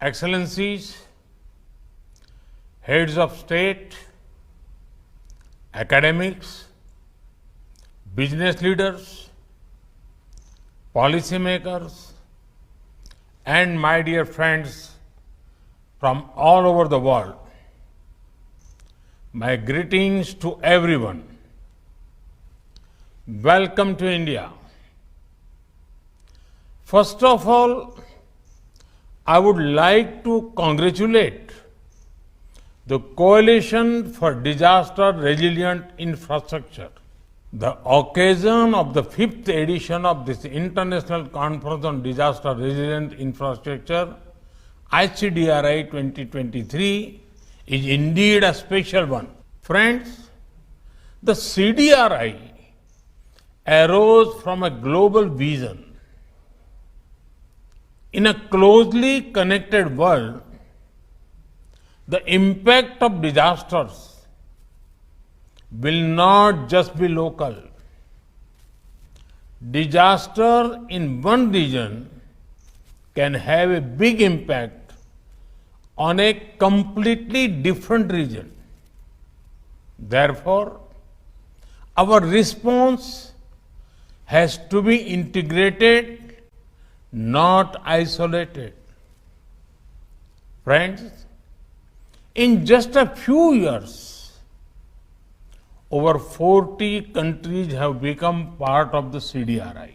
Excellencies, heads of state, academics, business leaders, policymakers, and my dear friends from all over the world, my greetings to everyone. Welcome to India. First of all, I would like to congratulate the Coalition for Disaster Resilient Infrastructure. The occasion of the 5th edition of this International Conference on Disaster Resilient Infrastructure, ICDRI 2023, is indeed a special one. Friends, the CDRI arose from a global vision. In a closely connected world, the impact of disasters will not just be local. Disaster in one region can have a big impact on a completely different region. Therefore, our response has to be integrated, not isolated. Friends, in just a few years, over 40 countries have become part of the CDRI.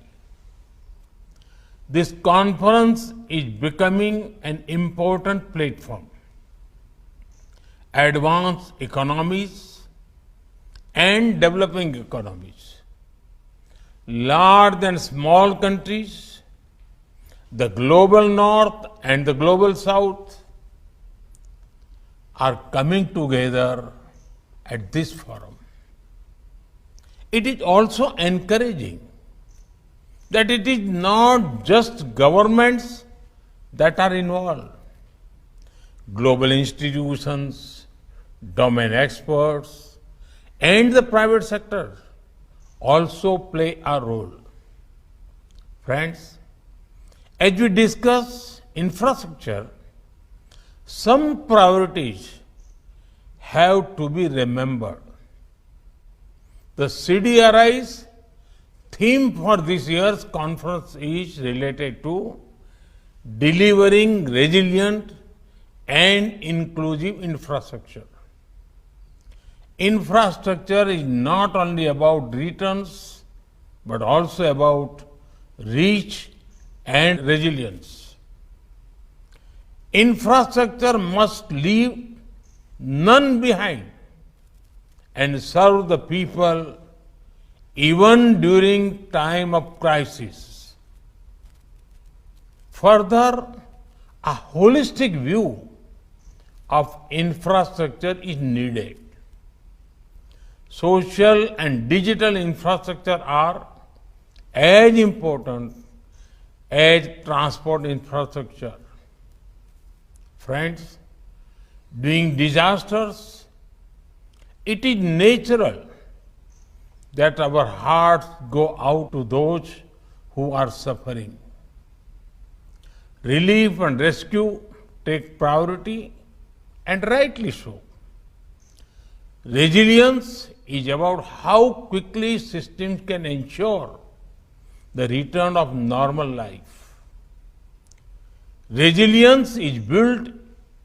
This conference is becoming an important platform. Advanced economies and developing economies, large and small countries, the global north and the global south are coming together at this forum. It is also encouraging that it is not just governments that are involved. Global institutions, domain experts, and the private sector also play a role. Friends, as we discuss infrastructure, some priorities have to be remembered. The CDRI's theme for this year's conference is related to delivering resilient and inclusive infrastructure. Infrastructure is not only about returns, but also about reach and resilience. Infrastructure must leave none behind and serve the people even during time of crisis. Further, a holistic view of infrastructure is needed. Social and digital infrastructure are as important as transport infrastructure. Friends, during disasters, it is natural that our hearts go out to those who are suffering. Relief and rescue take priority, and rightly so. Resilience is about how quickly systems can ensure the return of normal life. Resilience is built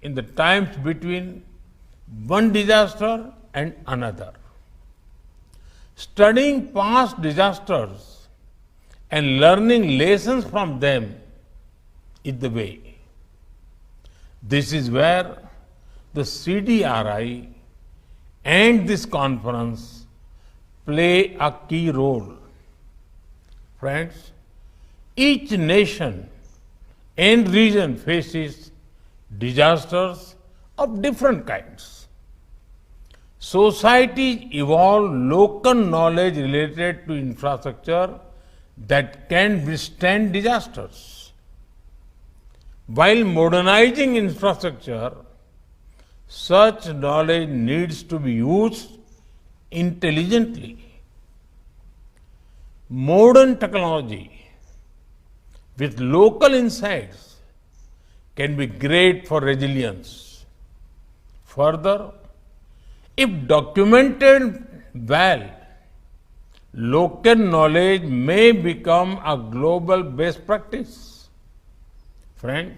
in the times between one disaster and another. Studying past disasters and learning lessons from them is the way. This is where the CDRI and this conference play a key role. Friends, each nation and region faces disasters of different kinds. Societies evolve local knowledge related to infrastructure that can withstand disasters. While modernizing infrastructure, such knowledge needs to be used intelligently. Modern technology with local insights can be great for resilience. Further, if documented well, local knowledge may become a global best practice. Friend,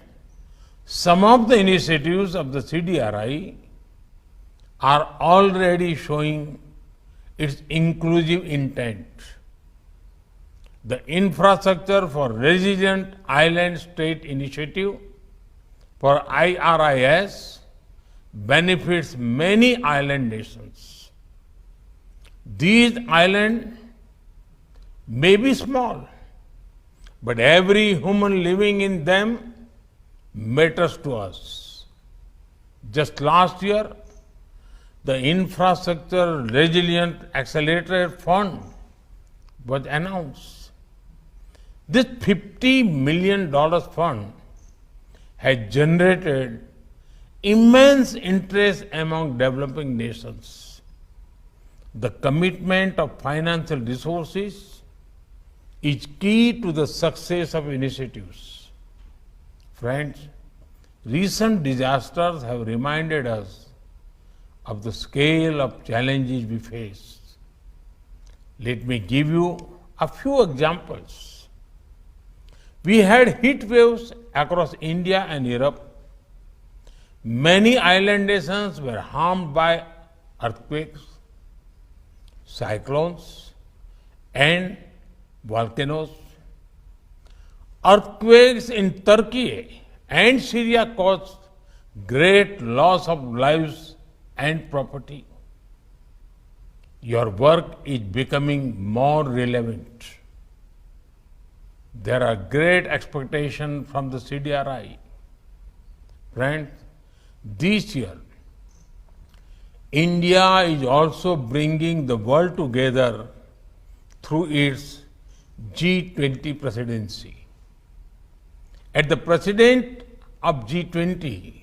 some of the initiatives of the CDRI are already showing its inclusive intent. The Infrastructure for Resilient Island State Initiative for IRIS benefits many island nations. These islands may be small, but every human living in them matters to us. Just last year, the Infrastructure Resilient Accelerator Fund was announced. This $50 million fund has generated immense interest among developing nations. The commitment of financial resources is key to the success of initiatives. Friends, recent disasters have reminded us of the scale of challenges we face. Let me give you a few examples. We had heat waves across India and Europe. Many island nations were harmed by earthquakes, cyclones, and volcanoes. Earthquakes in Turkey and Syria caused great loss of lives and property. Your work is becoming more relevant. There are great expectations from the CDRI. Friends, this year, India is also bringing the world together through its G20 presidency. At the president of G20,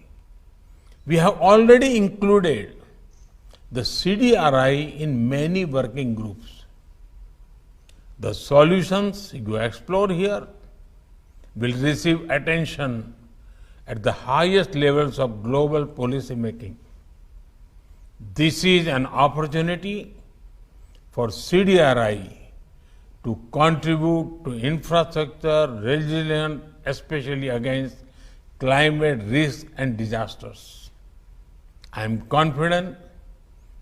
we have already included the CDRI in many working groups. The solutions you explore here will receive attention at the highest levels of global policy making. This is an opportunity for CDRI to contribute to infrastructure resilience, especially against climate risk and disasters. I am confident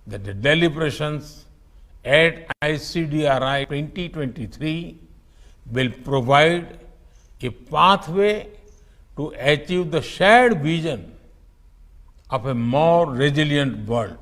that the deliberations at ICDRI 2023 will provide a pathway to achieve the shared vision of a more resilient world.